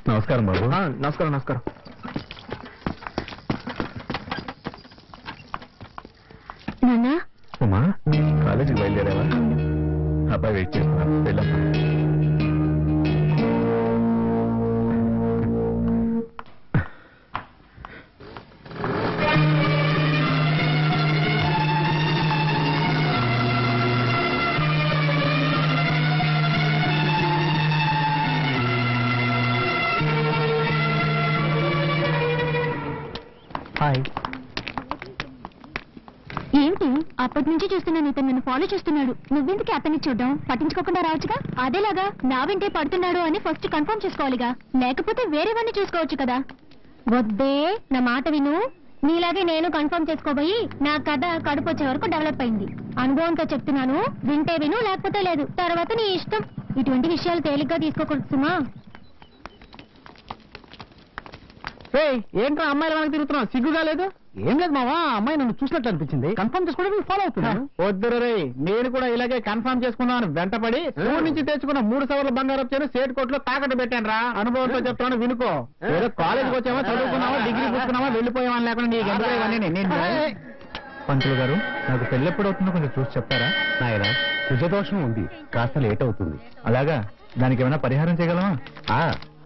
నమస్కారం బాబు. నమస్కారం నమస్కారం. నాన్నా ఉమా, కాలేజీకి బయలుదేరావా? అబ్బాయి వెయిట్ చేస్తున్నా, వెళ్ళమ్మా. హాయ్. ఏంటి అప్పటి నుంచి చూస్తున్నాను, ఇతను నన్ను ఫాలో చేస్తున్నాడు. నువ్వెందుకు అతన్ని చూడడం? పట్టించుకోకుండా రావచ్చుగా. అదేలాగా నా వెంటే పడుతున్నాడు అని ఫస్ట్ కన్ఫర్మ్ చేసుకోవాలిగా, లేకపోతే వేరేవన్నీ చూసుకోవచ్చు కదా. వద్దే, నా మాట విను. నీలాగే నేను కన్ఫర్మ్ చేసుకోబోయి నా కథ కడుపు వచ్చే వరకు డెవలప్ అయింది. అనుభవంతో చెప్తున్నాను, వింటే విను, లేకపోతే లేదు. తర్వాత నీ ఇష్టం. ఇటువంటి విషయాలు తేలిగ్గా తీసుకోకూడదు సుమా. ఏంట్రా అమ్మాయిల వెనక తిరుగుతున్నావు? సిగ్గుగా లేదు? ఏం లేదు మావా, అమ్మాయి నన్ను చూసినట్టు అనిపించింది. కన్ఫర్మ్ చేసుకోవడానికి ఫాలో అవుతున్నాను. వద్దురు రే, నేను కూడా ఇలాగే కన్ఫర్మ్ చేసుకున్నాను. వెంటపడి ఊరి నుంచి తెచ్చుకున్న 3 సవర్ల బంగారం వచ్చాను సేట్ కోట్లో తాకట్టు పెట్టాను రా. అనుభవంతో చెప్తాను, వినుకో. ఏదో కాలేజీకి వచ్చామా, చదువుకున్నావా, డిగ్రీ పుచ్చుకున్నావా, వెళ్ళిపోయామా లేకుండా నీకు ఎందుకు ఇవన్నీ? నేను పంతులు గారు, నాకు పెళ్ళెప్పుడు అవుతుందో కొంచెం చూసి చెప్తారా? నాయన, కుజదోషం ఉంది, కాస్త లేట్ అవుతుంది. అలాగా? దానికి ఏమైనా పరిహారం చేయగలమా?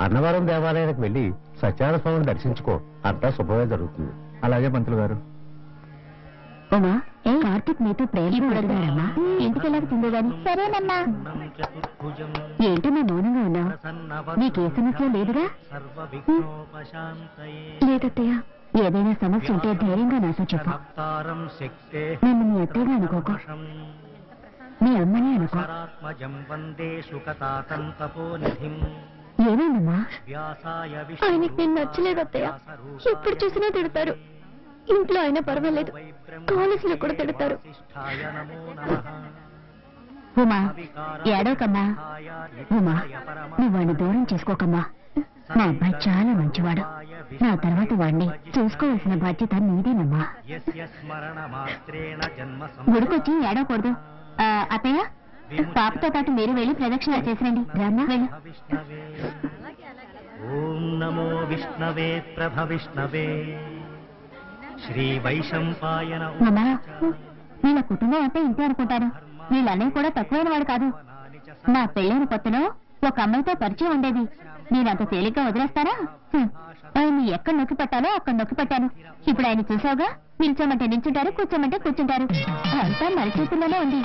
అన్నవరం దేవాలయానికి వెళ్ళి సత్యనారాయణ స్వామిని దర్శించుకో, అంతా శుభమే జరుగుతుంది. అలాగే పంతులు గారు. ఉమా, కార్తీక్ మీతో ప్రేమగా ఇంటికి వెళ్ళాల్సిందే గాని. సరేనమ్మా. ఏంటో మీ మౌనంగా ఉన్నావు? నీకే సమస్య లేదుగా? లేదత్తయ్య, ఏదైనా సమస్య ఉంటే ధైర్యంగా నాతో చెప్పు. నన్ను మీ అత్తయ్యగా అనుకోకు, మీ అమ్మని అనుకో. ఏమైందమ్మా? ఆయనకి నేను నచ్చలేదు అత్తయ్య. ఎప్పుడు చూసినా తిడతారు. ఇంట్లో అయినా పర్వాలేదు, కాలేజీలో కూడా తిడతారు. ఉమా, ఏడోకమ్మా. ఉమా, నువ్వు వాడిని దూరం చేసుకోకమ్మా. నా అబ్బాయి చాలా మంచివాడు. నా తర్వాత వాడిని చూసుకోవాల్సిన బాధ్యత నీదేనమ్మా. గుడికొచ్చి ఏడవకూడదు. అత్తయ్య, పాపతో పాటు మీరు వెళ్ళి ప్రదక్షిణ చేసిరండి. రామ్మా, వెళ్ళు. ఓం నమో విష్ణవే ప్రభ విష్ణవే శ్రీ వైశంపాయన. అమ్మా, వీళ్ళ కుటుంబం అంటే ఇంతే అనుకుంటారు. వీళ్ళన్నయ్య కూడా తక్కువైన వాడు కాదు. నా పెళ్ళైన కొత్తలో ఒక అమ్మాయితో పరిచయం ఉండేది. నేనంత తేలిగ్గా వదిలేస్తారా? ఆయన్ని ఎక్కడ నొక్కి పెట్టాలో అక్కడ నొక్కి పెట్టాను. ఇప్పుడు ఆయన చూసావుగా, నిల్చోమంటే నిల్చుంటారు, కూర్చోమంటే కూర్చుంటారు. అంతా మన చేతుల్లోనే ఉంది.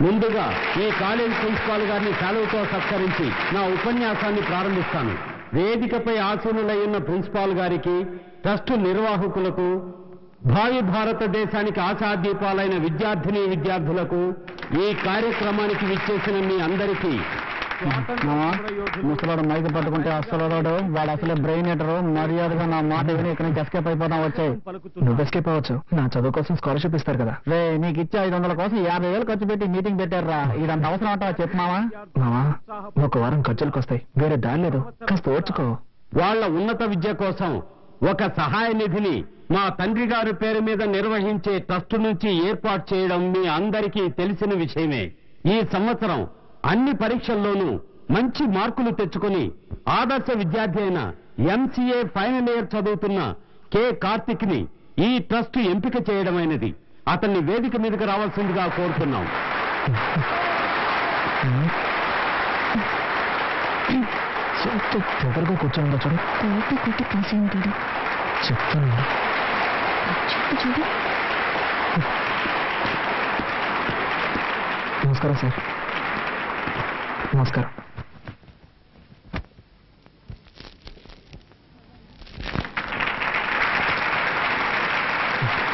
ముందుగా ఈ కాలేజ్ ప్రిన్సిపాల్ గారిని సెలవుతో సత్కరించి నా ఉపన్యాసాన్ని ప్రారంభిస్తాను. వేదికపై ఆసీనులైన ప్రిన్సిపాల్ గారికి, ట్రస్టు నిర్వాహకులకు, భావి భారతదేశానికి ఆశాదీపాలైన విద్యార్థిని విద్యార్థులకు, ఈ కార్యక్రమానికి విచ్చేసిన మీ అందరికీ. ముసలాడు మైకి పట్టుకుంటే అసలు వాడు అసలే బ్రెయిన్ ఎటరు. మర్యాదగా నా మాట విని ఇక్కడ నుంచి ఎస్కేప్ అయిపోతాం. వచ్చాయి. నువ్వు ఎస్కేప్ అవ్వచ్చు, నా చదువు కోసం స్కాలర్షిప్ ఇస్తారు కదా. రే, నీకు ఇచ్చే 500 కోసం 50,000 ఖర్చు పెట్టి మీటింగ్ పెట్టారా? ఇదంత అవసరం అంటావా? చెప్పు మావా. మావా, ఒక వారం ఖర్చులకు వస్తాయి, వేరే దారి లేదు, కాస్త ఓర్చుకో. వాళ్ల ఉన్నత విద్య కోసం ఒక సహాయ నిధిని మా తండ్రి గారి పేరు మీద నిర్వహించే ట్రస్టు నుంచి ఏర్పాటు చేయడం మీ అందరికీ తెలిసిన విషయమే. ఈ సంవత్సరం అన్ని పరీక్షల్లోనూ మంచి మార్కులు తెచ్చుకుని ఆదర్శ విద్యార్థి అయిన ఎంసీఏ ఫైనల్ ఇయర్ చదువుతున్న కె కార్తిక్ ని ఈ ట్రస్ట్ ఎంపిక చేయడమైనది. అతన్ని వేదిక మీదకి రావాల్సిందిగా కోరుతున్నాం. ఎవరిగా కూర్చోండి చూడు. కొట్టి కాసి ఉంటాడు. చెప్తాను చూడు. నమస్కారం సార్. నమస్కారం.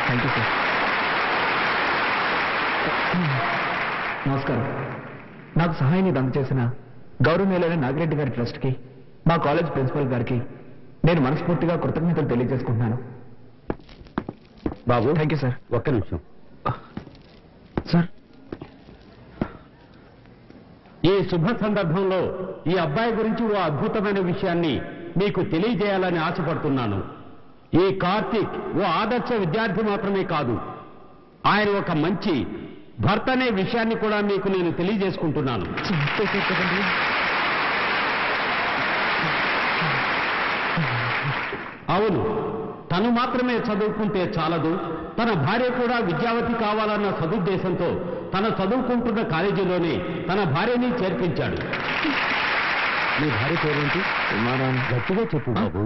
Thank you sir. నమస్కారం. నాకు సహాయాన్ని అందజేసిన గౌరవనీయులైన నాగిరెడ్డి గారి ట్రస్ట్కి, మా కాలేజ్ ప్రిన్సిపల్ గారికి నేను మనస్ఫూర్తిగా కృతజ్ఞతలు తెలియజేసుకుంటున్నాను. బాబు, థ్యాంక్ యూ సార్. ఒక్క నిమిషం సార్. ఈ శుభ సందర్భంలో ఈ అబ్బాయి గురించి ఓ అద్భుతమైన విషయాన్ని మీకు తెలియజేయాలని ఆశపడుతున్నాను. ఈ కార్తీక్ ఓ ఆదర్శ విద్యార్థి మాత్రమే కాదు, ఆయన ఒక మంచి భర్త అనే విషయాన్ని కూడా మీకు నేను తెలియజేసుకుంటున్నాను. అవును, తను మాత్రమే చదువుకుంటే చాలదు, తన భార్య కూడా విద్యావతి కావాలన్న సదుద్దేశంతో తన చదువుకుంటున్న కాలేజీలోనే తన భార్యని చేర్పించాడు. మీ భార్య పేరేంటి? ఉమారాణి. గట్టిగా చెప్పు బాబు.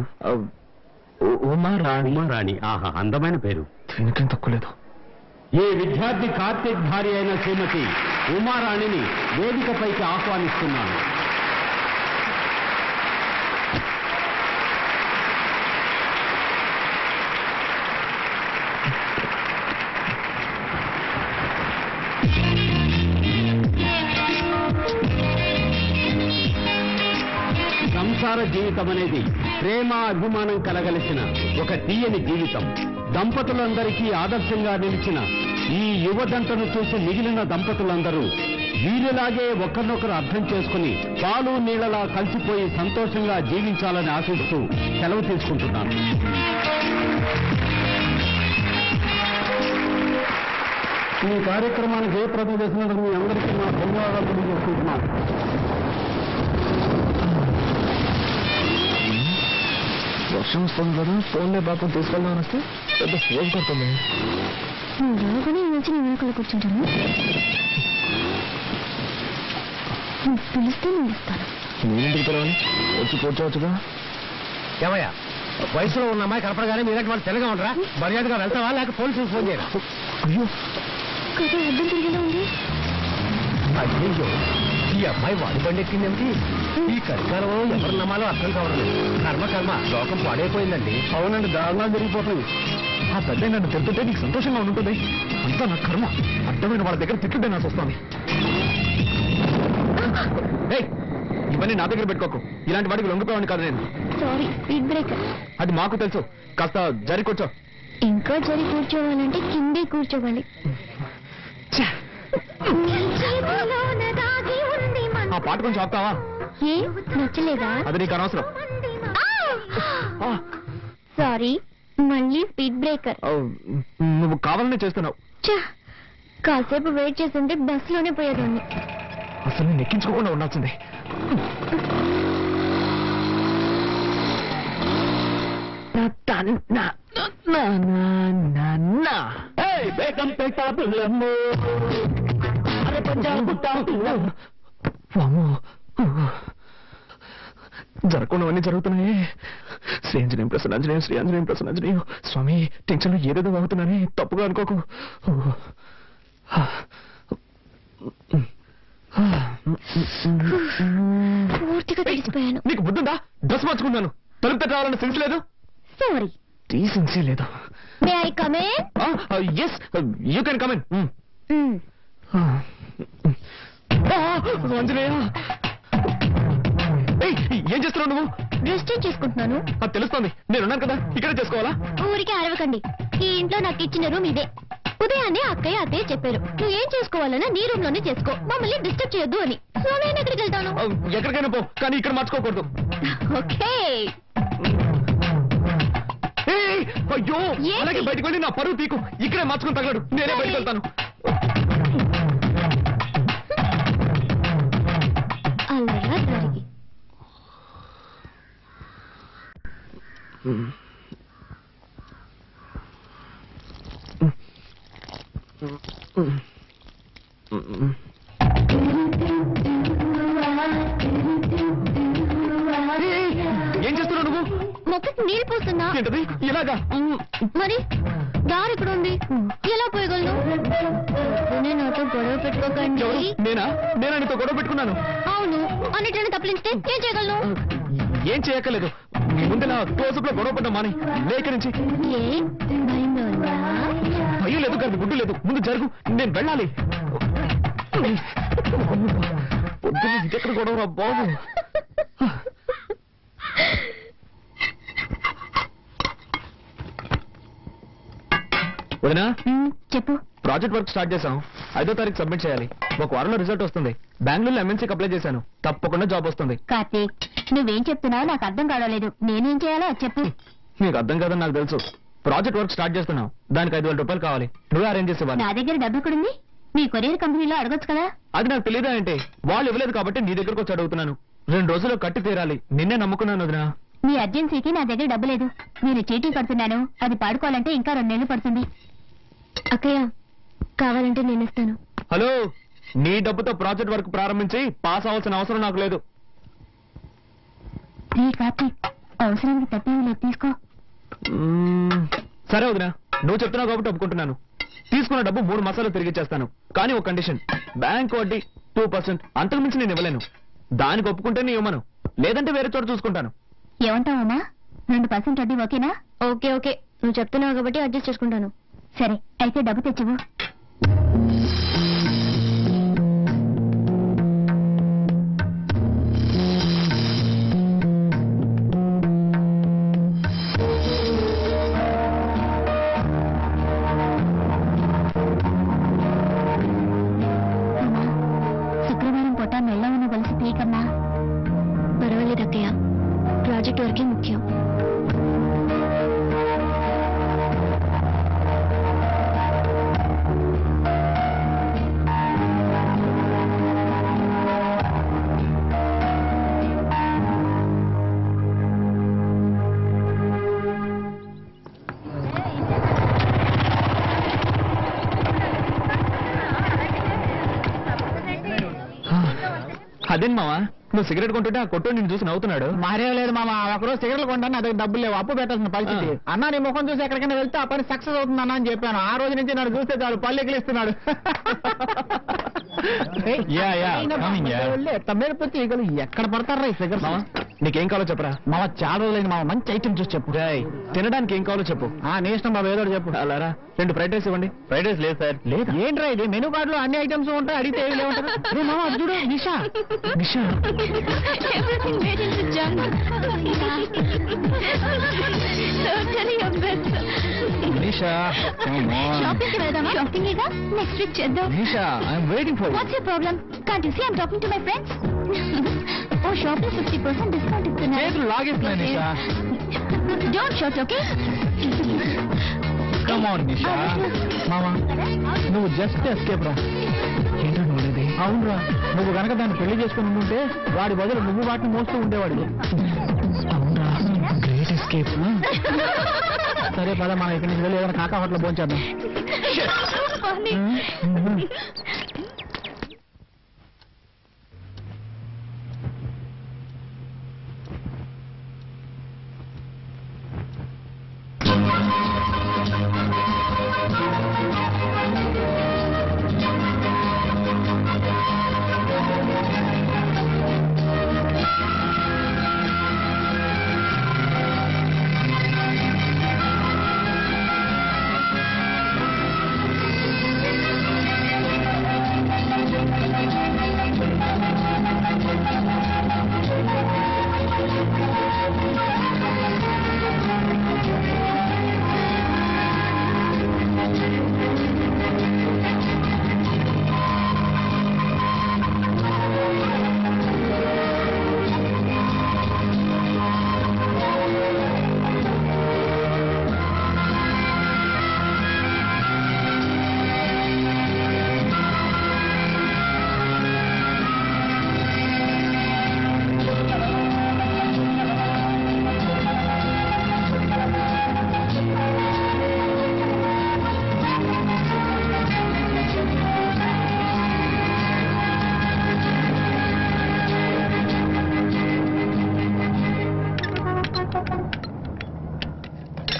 ఉమారాణి. ఉమారాణి, ఆహా, అందమైన పేరు. ఎందుకేం తక్కువ లేదు. ఈ విద్యార్థి కార్తీక్ భార్య అయిన శ్రీమతి ఉమారాణిని వేదికపైకి ఆహ్వానిస్తున్నాను. సంసార జీవితం అనేది ప్రేమ అభిమానం కలగలిసిన ఒక తీయని జీవితం. దంపతులందరికీ ఆదర్శంగా నిలిచిన ఈ యువదంటను చూసి మిగిలిన దంపతులందరూ వీరిలాగే ఒకరినొకరు అర్థం చేసుకుని పాలు నీళ్లలా కలిసిపోయి సంతోషంగా జీవించాలని ఆశిస్తూ సెలవు తీసుకుంటున్నాను. ఈ కార్యక్రమాన్ని జయప్రదం చేసినందుకు మీ అందరికీ మా ధన్యవాదాలు తెలియజేసుకుంటున్నాను. వర్షం వస్తుంది కదా, ఫోన్లే బాగా తీసుకెళ్దామని వస్తే పెద్ద ఫోన్ కొడుతుంది. రాగానే ఈ నుంచి నేను వెనకాల కూర్చుంటాను. నువ్వు పిలిస్తే నేను ఇస్తాను. నేనేంటికి పిలవాలి? వచ్చి కూర్చోవచ్చుగా. ఏమయ్యా, వయసులో ఉన్న అమ్మాయి కనపడగానే మీరంటే వాళ్ళు తెల్లగా ఉండరా? మర్యాదగా వెళ్తావా లేక పోలీసులకు ఫోన్ చేయరా? అయ్యో, కథ అర్థం తిరిగేలా ఉంది. అయ్యో, ఈ అమ్మాయి వాడి బండి ఎక్కిందేమిటి? ఈ కలికాలంలో ఎవరు నమ్మాలో అర్థం కావట్లేదు. కర్మ లోకం పాడైపోయిందండి. అవునండి, దారుణాలు జరిగిపోతుంది. ఆ పెద్ద నన్ను తింటుంటే నీకు సంతోషంగా ఉంటుంది. అంతా నా కర్మ. అడ్డమైన వాళ్ళ దగ్గర తిట్టుంటే నాకు వస్తుంది. ఇవన్నీ నా దగ్గర పెట్టుకోకు. ఇలాంటి వాడికి లొంగిపోయావని కాదు నేను. Sorry, speed breaker. అది మాకు తెలుసు. కాస్త జరి కూర్చో. ఇంకా జరి కూర్చోవాలంటే కిందే కూర్చోవాలి. ఆ పాట కొంచెం ఆపుతావా? ఏ నచ్చలేదా? అది నీకు అనవసరం. సారీ, మళ్ళీ స్పీడ్ బ్రేకర్. నువ్వు కావాలనే చేస్తున్నావు. కాసేపు వెయిట్ చేస్తుంటే బస్సులోనే పోయేదాన్ని. అసలు నేను ఎక్కించుకోకుండా ఉండాల్సిందే. జరగకుండావన్నీ జరుగుతున్నాయి. శ్రీ ఆంజనేయం ప్రసన్నాంజనేయం, శ్రీ ఆంజనేయం ప్రసన్నాంజనేయం. స్వామి, టెన్షన్లో ఏదేదో అవుతున్నానే, తప్పుగా అనుకోకు. పూర్తిగా తెలిసిపోయాను. నీకు బుద్ధుందా? డ్రెస్ మార్చుకున్నాను. తలుపు తట్ట రావాలన్న సెన్స్ లేదు. సారీ, డీసెన్సీ లేదు. May I come in? Yes, you can come in. Anjaneya, ఏం చేస్తున్నావు నువ్వు? డ్రెస్ చేంజ్ చేసుకుంటున్నాను. అది తెలుస్తోంది. నేనున్నాను కదా, ఇక్కడే చేసుకోవాలా? ఊరికే అరవకండి. ఈ ఇంట్లో నాకు ఇచ్చిన రూమ్ ఇదే. ఉదయాన్నే అత్తయ్య చెప్పారు, నువ్వు ఏం చేసుకోవాలన్నా నీ రూమ్ లోనే చేసుకో, మమ్మల్ని డిస్టర్బ్ చేయొద్దు అని. సో నేను ఎక్కడికి వెళ్తాను? ఎక్కడికైనా పో, కానీ ఇక్కడ మార్చుకోకూడదు. ఓకే. అయ్యో, అలాగే బయటకు వెళ్ళి నా పరువు తీకు. ఇక్కడే మార్చుకుని తగలడు. నేనే బయటకు వెళ్తాను. అలా జరిగి ఏం చేస్తున్నావు నువ్వు? మొక్కకి నీళ్ళు పోస్తున్నా. ఏంటది? ఇలాగా? మరి దారి ఇక్కడ ఉంది, ఎలా పోయగలను? నాతో గొడవ పెట్టుకోకండి. నేనా నీతో గొడవ పెట్టుకున్నాను? అవును, అన్నిటిని తప్పించితే ఏం చేయగలను? ఏం చేయక్కర్లేదు. ముందు నా క్లోజప్ లో గొడవ పడ్డా మాని. లేక నుంచి ఏ భయంగా ఉందా? భయం లేదు, కానీ గుడ్డు లేదు. ముందు జరుగు, నేను వెళ్ళాలి. పొద్దున్న ఇదెక్కడ గొడవరా బాబు? వదినా, చెప్పు. ప్రాజెక్ట్ వర్క్ స్టార్ట్ చేశాం. 5వ తారీఖు సబ్మిట్ చేయాలి. ఒక వారంలో రిజల్ట్ వస్తుంది. బెంగళూరులో ఎంఎన్సీకి అప్లై చేశాను. తప్పకుండా జాబ్ వస్తుంది. కార్తీక్, నువ్వేం చెప్తున్నావో నాకు అర్థం కావలేదు. నేనేం చేయాలో అది చెప్పు. నీకు అర్థం కాదని నాకు తెలుసు. ప్రాజెక్ట్ వర్క్ స్టార్ట్ చేస్తున్నాం. దానికి 5,000 రూపాయలు కావాలి. నువ్వే అరేంజ్ చేసేవాళ్ళు. నా దగ్గర డబ్బు ఎక్కడుంది? మీ కొరియర్ కంపెనీలో అడగొచ్చు కదా. అది నాకు తెలియదా అంటే వాళ్ళు ఇవ్వలేదు కాబట్టి నీ దగ్గరకు వచ్చి అడుగుతున్నాను. 2 రోజుల్లో కట్టి తీరాలి. నిన్నే నమ్ముకున్నాను వదినా. మీ అర్జెన్సీకి నా దగ్గర డబ్బు లేదు. నేను చీటీ కడుతున్నాను. అది పాడుకోవాలంటే ఇంకా 2 నెలలు పడుతుంది. అక్కయ్య, కావాలంటే నేను ఇస్తాను. హలో, నీ డబ్బుతో ప్రాజెక్ట్ వర్క్ ప్రారంభించి పాస్ అవ్వాల్సిన అవసరం నాకు లేదు. కార్తీక్, అవసరానికి తప్పేమీ లేదు, తీసుకో. సరే వదినా, నువ్వు చెప్తున్నావు కాబట్టి ఒప్పుకుంటున్నాను. తీసుకున్న డబ్బు 3 మాసాలు తిరిగి ఇచ్చేస్తాను. కానీ ఒక కండిషన్, బ్యాంక్ వడ్డీ 2%, అంతకు మించి నేను ఇవ్వలేను. దానికి ఒప్పుకుంటే నీ ఇవ్వను, లేదంటే వేరే చోట చూసుకుంటాను. ఏమంటావమ్మా? 2% వడ్డీ ఓకేనా? ఓకే ఓకే, నువ్వు చెప్తున్నావు కాబట్టి అడ్జస్ట్ చేసుకుంటాను. సరే, అయితే డబ్బు తెచ్చివు. శుక్రవారం పూట మెల్లవన్న కలిసి తీయకన్నా. పర్వాలేదు అక్కయ్య, ప్రాజెక్ట్ వరకే ముఖ్యం. అదేం మావా, నువ్వు సిగరెట్ కొంటుంటే ఆ కొట్టు నిన్ను చూసి నవ్వుతున్నాడు. మారేం లేదు మామ, ఒకరోజు సిగరెట్లు కొంటాను, నా దగ్గర డబ్బులు లేవు, అప్పు పెట్టాల్సిన పరిస్థితి. అన్న నీ ముఖం చూసి ఎక్కడికైనా వెళ్తే ఆ పని సక్సెస్ అవుతుంది అన్న అని చెప్పాను. ఆ రోజు నుంచి నన్ను చూస్తే చాలు పళ్ళు ఎగిలిస్తున్నాడు. తమ్మేరపతి ఈగలు ఎక్కడ పడతారా ఈ సిగరెట్? నీకేం కావాలో చెప్పరా. మామ చాలా రోజులైంది మామ, మంచి ఐటమ్ చూసి చెప్పు. తినడానికి ఏం కావాలో చెప్పు. నీ ఇష్టం బాబు, ఏదో చెప్పు. అలారా, 2 ఫ్రైడ్ రైస్ ఇవ్వండి. ఫ్రైడ్ రైస్ లేదు సార్. లేదు ఏంట్రా ఇది? మెనూ కార్డు లో అన్ని ఐటమ్స్ ఉంటాయి, అడిగితే ఏమి లేవుంటారు. అరే మామ, అది చూడు, నిషా. నిషా, Everything made into junk. Totally your best. Nisha, Shopping కి వెళ్దామా? Shopping ఏగా, నెక్స్ట్ వీక్ చేద్దాం. Nisha, I'm waiting for you. What's your problem? Can't you see I'm talking to my friends? Oh, shopping 50% discount ఇస్తున్నారు. చేతులు లాగేస్తున్నాయి Nisha. Don't shout, okay? Come on Nisha. మామ, నువ్వు just escape రా. ఏంటో నువ్వులేది. అవునరా, నువ్వు గనక దాన్ని పెళ్లి చేసుకుని ఉంటే వాడి బదులు నువ్వు వాటిని మోస్తూ ఉండేవాడు. అవునరా, గ్రేట్ ఎస్కేప్. సరే పద, మనం ఇక్కడి నుంచి వెళ్ళి ఏదైనా కాకా హోటల్ భోంచేద్దాం. Funny.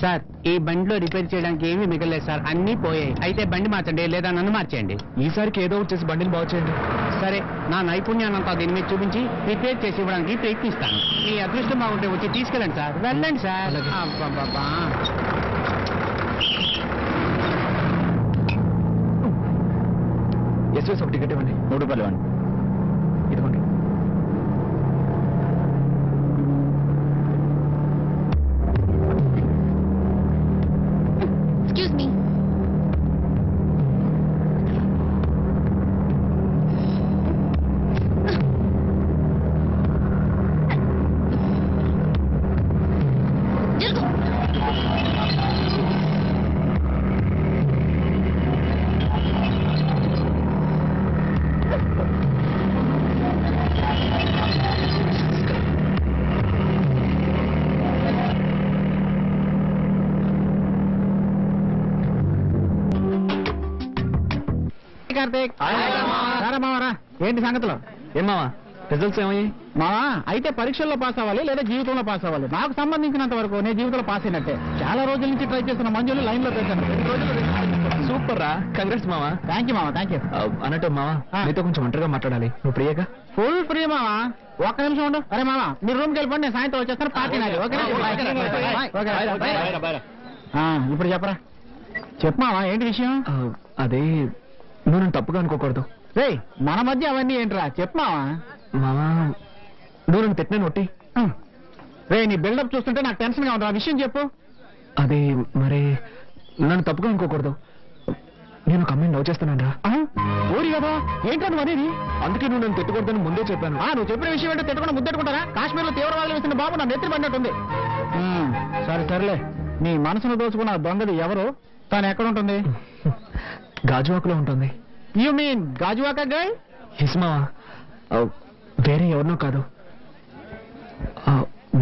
సార్, ఈ బండిలో రిపేర్ చేయడానికి ఏమీ మిగలేదు సార్, అన్ని పోయాయి. అయితే బండి మార్చండి, లేదా నన్ను మార్చేయండి. ఈసారికి ఏదో వచ్చేసి బండిని బాగు చేయండి. సరే, నా నైపుణ్యాన్నంతా దీని మీద చూపించి రిపేర్ చేసి ఇవ్వడానికి ప్రయత్నిస్తాను. మీ అదృష్టం బాగుంటే వచ్చి తీసుకెళ్ళండి సార్. వెళ్ళండి సార్. అబ్బబ్బబ్బా. ఎస్ఎస్ ఒక టికెట్ ఇవ్వండి. 3 రూపాయలు ఇవ్వండి. ఇదిగోండి. Excuse me. కార్తీక్ రారా మావారా, ఏంటి సంగతులు? ఏం మావా రిజల్ట్స్ ఏమయ్యాయి? మావా అయితే పరీక్షల్లో పాస్ అవ్వాలి లేదా జీవితంలో పాస్ అవ్వాలి. నాకు సంబంధించినంత వరకు నేను జీవితంలో పాస్ అయినట్టే. చాలా రోజుల నుంచి ట్రై చేస్తున్న మంజులు లైన్ లో పెట్టాను. 2 రోజులు. సూపర్ రా, కంగ్రాట్స్ మావా. థ్యాంక్ యూ మావా, థ్యాంక్ యూ. అన్నట్టు మావా నీతో కొంచెం ఒంటరిగా మాట్లాడాలి. నువ్వు ప్రియాగా? ఫుల్ ఫ్రీ మావా. ఒక్క నిమిషం ఉండు. అరే మావా మీరు రూమ్కి వెళ్ళిపోండి, నేను సాయంత్రం వచ్చేస్తాను. పార్టీ నాది. ఓకేనా? ఇప్పుడు చెప్పరా. చెప్పు మావా, ఏంటి విషయం? అదే నువ్వు నన్ను తప్పుగా అనుకోకూడదు. రే మన మధ్య అవన్నీ ఏంట్రా, చెప్పు మావా. మావా నువ్వు నన్ను పెట్టిన నొట్టి. రే నీ బిల్డప్ చూస్తుంటే నాకు టెన్షన్ గా ఉంది. ఆ విషయం చెప్పు. అదే మరి నన్ను తప్పుగా అనుకోకూడదు. నేను ఒక అమ్మాయిని లవ్ చేస్తున్నాను రా. ఓరి కదా, ఏంటో నువ్వు అనేది? అందుకే నువ్వు నన్ను తిట్టకూడదని ముందే చెప్పాను. నువ్వు చెప్పిన విషయం ఏంటో తిట్టకుండా ముద్దెట్టుకుంటారా? కాశ్మీర్ లో తీవ్రవాదులు వేసిన బాబు నా నెత్తి పడినట్టుంది. సరే సరేలే, నీ మనసును దోచుకున్న దొంగది ఎవరు? తను ఎక్కడ ఉంటుంది? గాజువాకలో ఉంటుంది. You mean Gajuwaka girl? హిస్మావా వేరే ఎవరినో కాదు,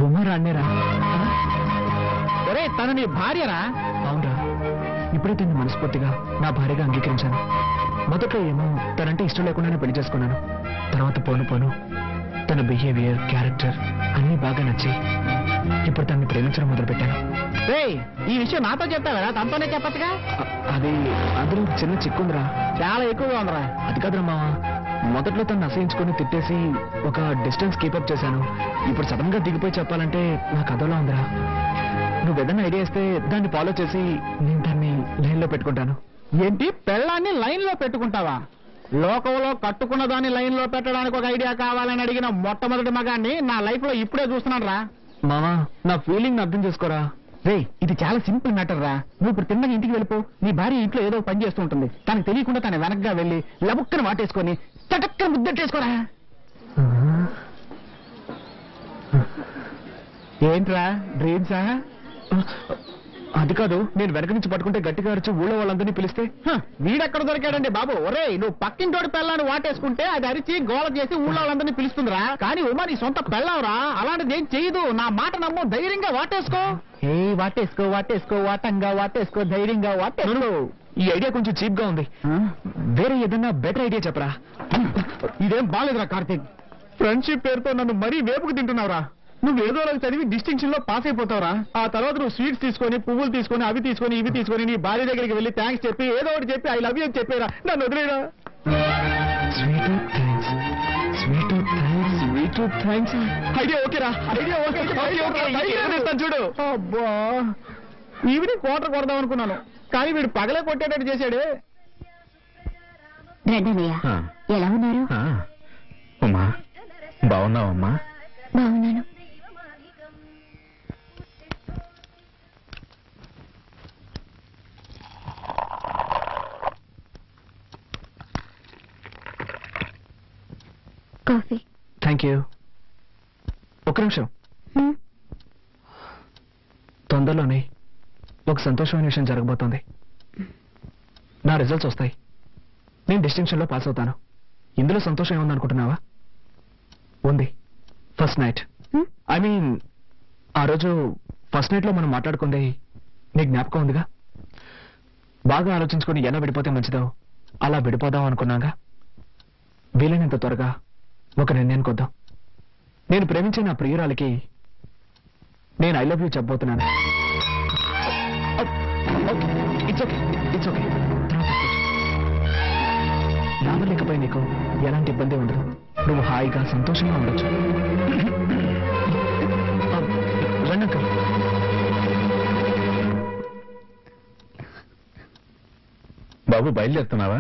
ఉమర్ అన్నేరా. ఒరే తను నీ భార్యరా? అవునరా, ఇప్పుడే తను మనస్ఫూర్తిగా నా భార్యగా అంగీకరించాను. మొదట్లో ఏమో తనంటే ఇష్టం లేకుండానే పెళ్లి చేసుకున్నాను. తర్వాత పోను పోను తన బిహేవియర్, క్యారెక్టర్ అన్నీ బాగా నచ్చి ఇప్పుడు తనని ప్రేమించడం మొదలుపెట్టాను. ఈ విషయం నాతో చెప్తావా? తనతోనే చెప్పచ్చుగా. అది అందులో చిన్న చిక్కుందిరా. చాలా ఎక్కువగా ఉందిరా. అది కాదురా మావా, మొదట్లో తను అసహించుకొని తిట్టేసి ఒక డిస్టెన్స్ కీపప్ చేశాను. ఇప్పుడు సడన్ గా దిగిపోయి చెప్పాలంటే నాకు అదోలా ఉందిరా. నువ్వు ఏదైనా ఐడియా ఇస్తే దాన్ని ఫాలో చేసి నేను దాన్ని లైన్ లో పెట్టుకుంటాను. ఏంటి, పెళ్ళాన్ని లైన్ లో పెట్టుకుంటావా? లోకంలో కట్టుకున్న దాన్ని లైన్ లో పెట్టడానికి ఒక ఐడియా కావాలని అడిగిన మొట్టమొదటి మగాన్ని నా లైఫ్ లో ఇప్పుడే చూస్తున్నాను రా. మావా నా ఫీలింగ్ అర్థం చేసుకోరా. రే ఇది చాలా సింపుల్ మ్యాటర్ రా. నువ్వు ఇప్పుడు తిన్నగా ఇంటికి వెళ్ళిపో. నీ భార్య ఇంట్లో ఏదో పని చేస్తూ ఉంటుంది. తనకు తెలియకుండా తన వెనక్గా వెళ్ళి లబుక్కని వాటేసుకొని చటక్కని ముద్దెట్టేసుకోరా. ఏంట్రా డ్రీమ్సా? అది కాదు, నేను వెనక నుంచి పట్టుకుంటే గట్టిగా అరిచి ఊళ్ళో వాళ్ళందరినీ పిలిస్తే. వీడెక్కడ దొరికాడండి బాబు? ఒరే నువ్వు పక్కింటోడి పెళ్ళాన్ని వాటేసుకుంటే అది అరిచి గోల చేసి ఊళ్ళో వాళ్ళందరినీ పిలుస్తుందిరా. కానీ ఉమా నీ సొంత పెళ్ళావురా, అలాంటిది ఏం చేయదు. నా మాట నమ్ము, ధైర్యంగా వాటేసుకో. వాటేసుకో వాటేసుకో, వాటంగా వాటేసుకో, ధైర్యంగా వాటేసుకో. ఈ ఐడియా కొంచెం చీప్ గా ఉంది. వేరే ఏదైనా బెటర్ ఐడియా చెప్పరా. ఇదేం బాలేదురా కార్తీక్. ఫ్రెండ్షిప్ పేరుతో నన్ను మరీ వేపుకు తింటున్నావురా. నువ్వు ఏదో రోజు చదివి డిస్టింక్షన్ లో పాస్ అయిపోతావురా. ఆ తర్వాత నువ్వు స్వీట్స్ తీసుకొని, పువ్వులు తీసుకొని, అవి తీసుకొని, ఇవి తీసుకొని నీ భార్య దగ్గరికి వెళ్ళి థ్యాంక్స్ చెప్పి ఏదో ఒకటి చెప్పి ఐ లవ్ యూ అని చెప్పేరా. నన్ను వదిలేరా. ఐడియా ఓకేరా, ఐడియా ఓకే. చూడు అబ్బా, ఈవినింగ్ క్వార్టర్ కొడదాం అనుకున్నాను, కానీ వీడు పగలే కొట్టేటట్టు చేశాడే. ఎలా ఉన్నారు? ఉమా బాగున్నావమ్మా? బాగున్నాను. కాఫీ. Thank you. ఒక్క నిమిషం. తొందరలోనే ఒక సంతోషమైన విషయం జరగబోతోంది. నా రిజల్ట్స్ వస్తాయి. నేను డిస్టింక్షన్ లో పాస్ అవుతాను. ఇందులో సంతోషం ఏముందనుకుంటున్నావా? ఉంది. ఫస్ట్ నైట్, ఐ మీన్ ఆ రోజు ఫస్ట్ నైట్ లో మనం మాట్లాడుకుంది నీ జ్ఞాపకం ఉందిగా? బాగా ఆలోచించుకొని ఎలా విడిపోతే మంచిదో అలా విడిపోదాం అనుకున్నాగా. వీలైనంత త్వరగా ఒక నిర్ణయానికి వద్దాం. నేను ప్రేమించే నా ప్రియురాలికి నేను ఐ లవ్ యూ చెప్పబోతున్నాను. It's okay, it's okay. రావలేకపోయి నీకు ఎలాంటి ఇబ్బంది ఉండదు. నువ్వు హాయిగా సంతోషంగా ఉండొచ్చు. రండి. బాబు బయలుదేరుతున్నావా?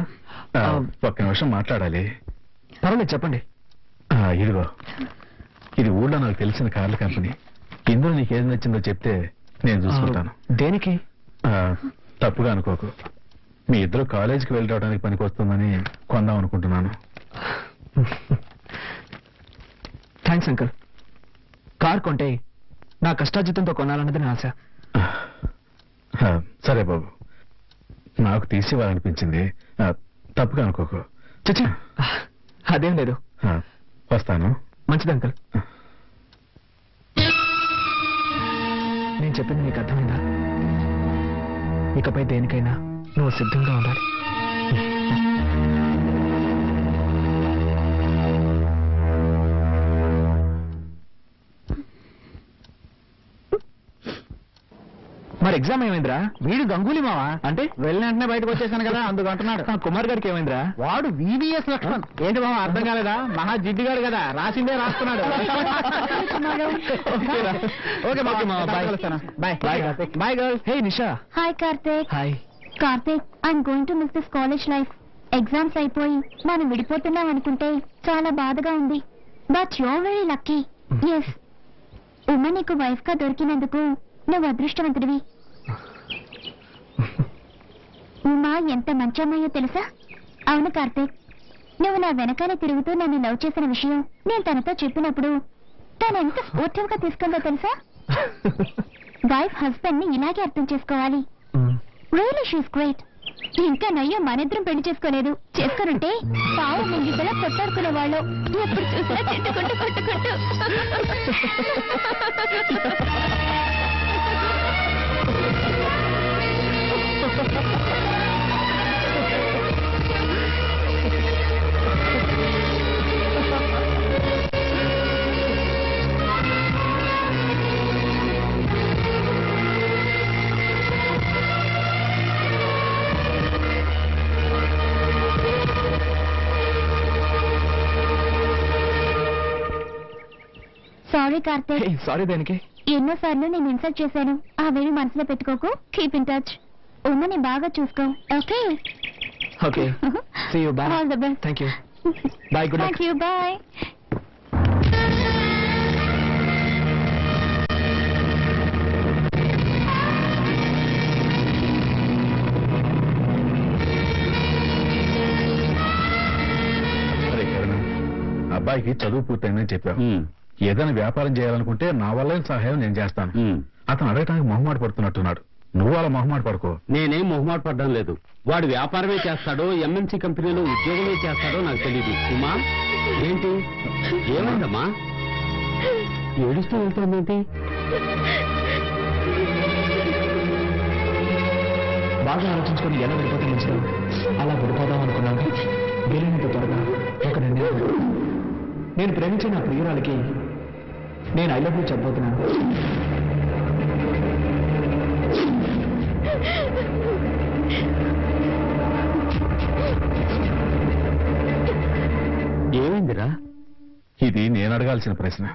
ఒక్క నిమిషం మాట్లాడాలి. పర్వాలేదు చెప్పండి. ఇదిగో, ఇది ఊళ్ళో నాకు తెలిసిన కార్ల కంపెనీ. ఇందులో నీకు ఏది నచ్చిందో చెప్తే నేను చూసుకుంటాను. దేనికి? తప్పుగా అనుకోకు. మీ ఇద్దరు కాలేజీకి వెళ్ళి రావడానికి పనికి వస్తుందని కొందాం అనుకుంటున్నాను. Thanks uncle. కార్ కొంటే నా కష్టార్జితంతో కొనాలన్నది నా ఆశ. సరే బాబు, నాకు తీసివ్వాలనిపించింది. తప్పుగా అనుకోకు. చచ్చా, అదేం లేదు. వస్తాను. మంచిది అంకుల్. నేను చెప్పింది నీకు అర్థమైందా? ఇకపై దేనికైనా నువ్వు సిద్ధంగా ఉండాలి. మరి ఎగ్జామ్ ఏమైందిరా? వీడు గంగూలీ మావా అంటే వెళ్ళిన వెంటనే బయటకు వచ్చేసాను కదా అందుకు అంటున్నాడు. కుమార్ గారికి ఏమైందిరా? వాడు వివిఎస్ లక్ష్మణ్. ఏంటి మామ అర్థం కాలేదా? మహా జిడ్డుగాడు కదా, రాసిందే రాస్తున్నాడు. ఓకే మామ, bye. Bye bye girls. Hey Nisha. Hi Karthik. Hi. Karthik, I'm going to miss this college life. Exams అయిపోయి మనం విడిపోతున్నాం అనుకుంటే చాలా బాధగా ఉంది. But your very lucky. Yes, Uma నీకు వైఫ్ గా దొరికినందుకు నువ్వు అదృష్టవంతుడివి. ఉమా ఎంత మంచి అమ్మాయో తెలుసా? అవును కార్తీక్, నువ్వు నా వెనకాలే తిరుగుతూ నన్ను లవ్ చేసిన విషయం నేను తనతో చెప్పినప్పుడు తను ఎంత స్ఫూర్తిగా తీసుకుందో తెలుసా? వైఫ్ హస్బెండ్ ని ఇలాగే అర్థం చేసుకోవాలి. Really she's great. ఇంకా నయ్యో మనిద్దరం పెళ్లి చేసుకోలేదు. చేసుకునుంటే పావు ముంగిసలా కొట్టాడుకునే వాళ్ళు. ఎప్పుడు చూసినా తిట్టుకుంటూ కొట్టుకుంటూ. సారీ కార్తీక్. సారీ దేనికి? ఎన్నోసార్లు నేను ఇన్సల్ట్ చేశాను. అవేమి మనసులో పెట్టుకోకు. Keep in touch. ఉమ్మని బాగా చూసుకో. Okay okay. See you. Bye. All the best. Thank you. Bye. Good luck. Thank you. Bye. అరే కరుణ, అబ్బాయికి చదువు పూర్తయిందని చెప్పావు. ఏదైనా వ్యాపారం చేయాలనుకుంటే నా వల్ల సహాయం నేను చేస్తాను. అతను అడగటానికి మొహమాట పడుతున్నట్టున్నాడు. నువ్వు అలా మొహమాట పడుకో. నేనేం మొహమాట పడ్డం లేదు. వాడు వ్యాపారమే చేస్తాడో ఎంఎన్సీ కంపెనీలో ఉద్యోగమే చేస్తాడో నాకు తెలియదు. ఉమా, ఏంటి ఏమైందమ్మా? ఏడుస్తూ వెళ్తామేంటి? బాగా ఆలోచించుకొని ఎలా విడిపోతే మంచిది. అలా విడిపోదాం అనుకున్నాను. వీలైనంత త్వరగా ఒక నిర్ణయం. నేను ప్రేమించిన నా ప్రియురాలకి నేను ఐ లవ్ యూ చెప్పబోతున్నాను. ఏమైందిరా? ఇది నేను అడగాల్సిన ప్రశ్న.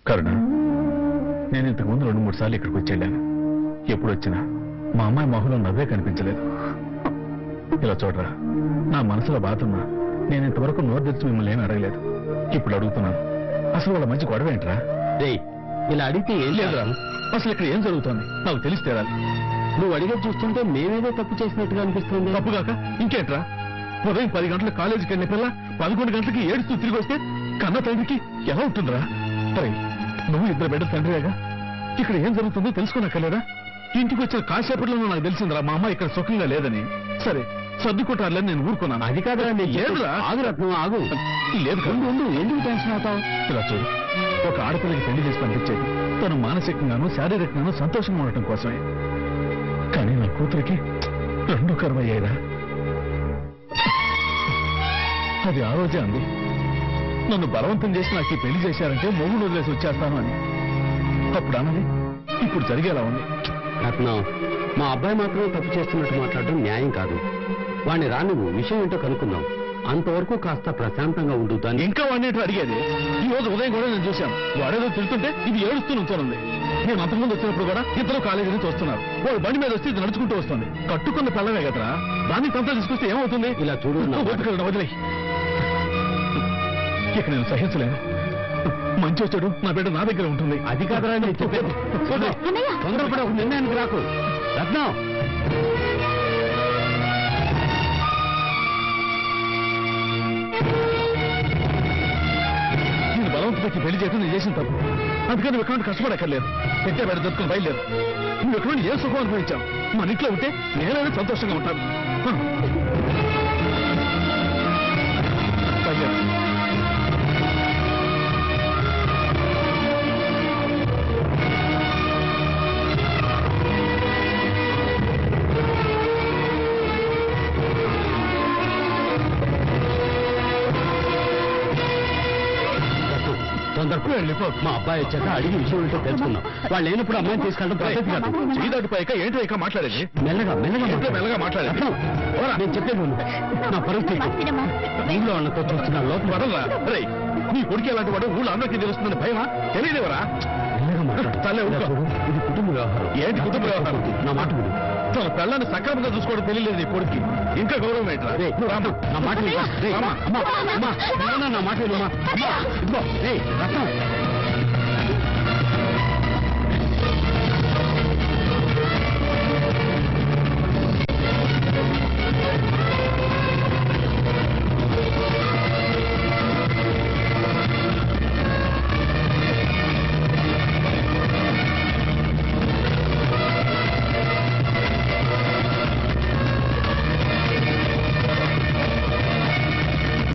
కరుణ, నేను ఇంతకు ముందు 2-3 సార్లు ఇక్కడికి వచ్చి వెళ్ళాను. ఎప్పుడు వచ్చినా మా అమ్మాయి మొహంలో నవ్వే కనిపించలేదు. ఇలా చూడరా, నా మనసులో బాధున్నా నేను ఇంతవరకు నోరు తెచ్చి మిమ్మల్ని ఏమీ అడగలేదు. ఇప్పుడు అడుగుతున్నాను, అసలు వాళ్ళ మంచి గొడవ ఏంట్రా? రేయ్, ఇలా అడిగితే ఏం లేదురా, అసలు ఇక్కడ ఏం జరుగుతోంది నాకు తెలిసి తీరాలి. నువ్వు అడిగే చూస్తుంటే మేమేదో తప్పు చేసినట్టుగా అనిపిస్తుంది. తప్పుగాక ఇంకేంట్రా? ఉదయం 10 గంటలకు కాలేజీకి వెళ్ళిన పిల్ల 11 గంటలకి ఏడుస్తూ తిరిగి వస్తే కన్న తండ్రికి ఎలా ఉంటుందిరా? సరే, నువ్వు 2 బిడ్డల తండ్రిగా ఇక్కడ ఏం జరుగుతుందో తెలుసుకోనక్కర్లేదా? ఇంటికి వచ్చిన కాసేపట్లో నాకు తెలిసిందిరా మా అమ్మ ఇక్కడ సుఖంగా లేదని. సరే, సర్దుకుంటారులేని నేను ఊరుకున్నాను. అది కాదురా, లేదురా. ఆగు రత్నం, ఆగు. లేదు ఉండు, ఎందుకు టెన్షన్ అవుతావు? ఇలా చూడు, ఒక ఆడపిల్లకి పెళ్లి చేసి పంపించేది తను మానసికంగానూ శారీరకంగానూ సంతోషంగా ఉండటం కోసమే. కానీ నా కూతురికి 2 కరువయ్యాయిరా. అది ఆ రోజే అంది, నన్ను బలవంతం చేసి నాకు ఈ పెళ్లి చేశారంటే మొగుడు వదిలేసి వచ్చేస్తాను అని. అప్పుడు అన్నది ఇప్పుడు జరిగేలా ఉంది. రత్నం, మా అబ్బాయి మాత్రమే తప్పు చేస్తున్నట్టు మాట్లాడడం న్యాయం కాదు. వాడిని నువ్వు విషయం ఏంటో కనుక్కుందాం. అంతవరకు కాస్త ప్రశాంతంగా ఉండు. దాన్ని ఇంకా వాడిని అడిగేది. ఈ రోజు ఉదయం కూడా నేను చూశాను, వాడేదో తిరుగుతుంటే ఇది ఏడుస్తూ నుంచోనుంది. నేను అంతకుముందు వచ్చినప్పుడు కూడా ఇద్దరు కాలేజీ నుంచి వస్తున్నారు. వాడు బండి మీద వస్తే ఇది నడుచుకుంటూ వస్తుంది. కట్టుకున్న పిల్లవే కదరా, దాన్ని తంతా తీసుకొస్తే ఏమవుతుంది? ఇలా చూడు, వదిలే. ఇక నేను సహించలేను. మంచి వచ్చాడు నా బిడ్డ నా దగ్గర ఉంటుంది. అది కాదురా నేను చెప్పేది. తొందరపడి ఒక నిర్ణయానికి రాకు. రత్నం, నేను బలవంత పెట్టి పెళ్లి చేయడం నేను చేసిన తప్పు. అందుకని నువ్వు ఎక్కడ కష్టపడక్కర్లేదు. పెట్టే బయట దొరుకుని బయలుదేరు. నువ్వు ఎక్కడ ఏ సుఖం అనుభవించావు. మన ఇంట్లో ఉంటే నేనైనా సంతోషంగా ఉంటాను. బయలుదేరు. సందర్భం వెళ్ళిపో. మా అబ్బాయి వచ్చాక అడిగి విషయం ఏంటో తెలుసుకుందాం. వాళ్ళు లేనప్పుడు అమ్మాయిని తీసుకెళ్ళడం పద్ధతి కాదు. చేయి దాటిపోయాక ఏంటో ఇక మాట్లాడేది మెల్లగా మెల్లగా ఏంటో మెల్లగా మాట్లాడేది రత్నం, నేను చెప్పేది విను. నా పరిస్థితి ఊళ్ళో వాళ్ళతో చూస్తున్నా లోపల వదలరా రేయ్, నీ కొడుకు ఎలాంటి వాడు ఊళ్ళో అందరికీ తెలుస్తుందని భయమా? తెలియదేవరా? మెల్లగా మాట్లాడు. తల్లే ఊరుకో. ఇది కుటుంబ వ్యవహారం. ఏంటి కుటుంబ వ్యవహారం? నా మాట విను. తన పిల్లని సక్రమంగా చూసుకోవడం తెలియలేదు నీ కొడుకు. ఇంకా గౌరవం ఏంట్రా? రేయ్, నువ్వు రామా. నా మాట విను. రేయ్, రామా. అమ్మా, అమ్మా, అమ్మా, నా మాట విను, అమ్మా. అమ్మా, ఇదిగో, రేయ్, రత్నం,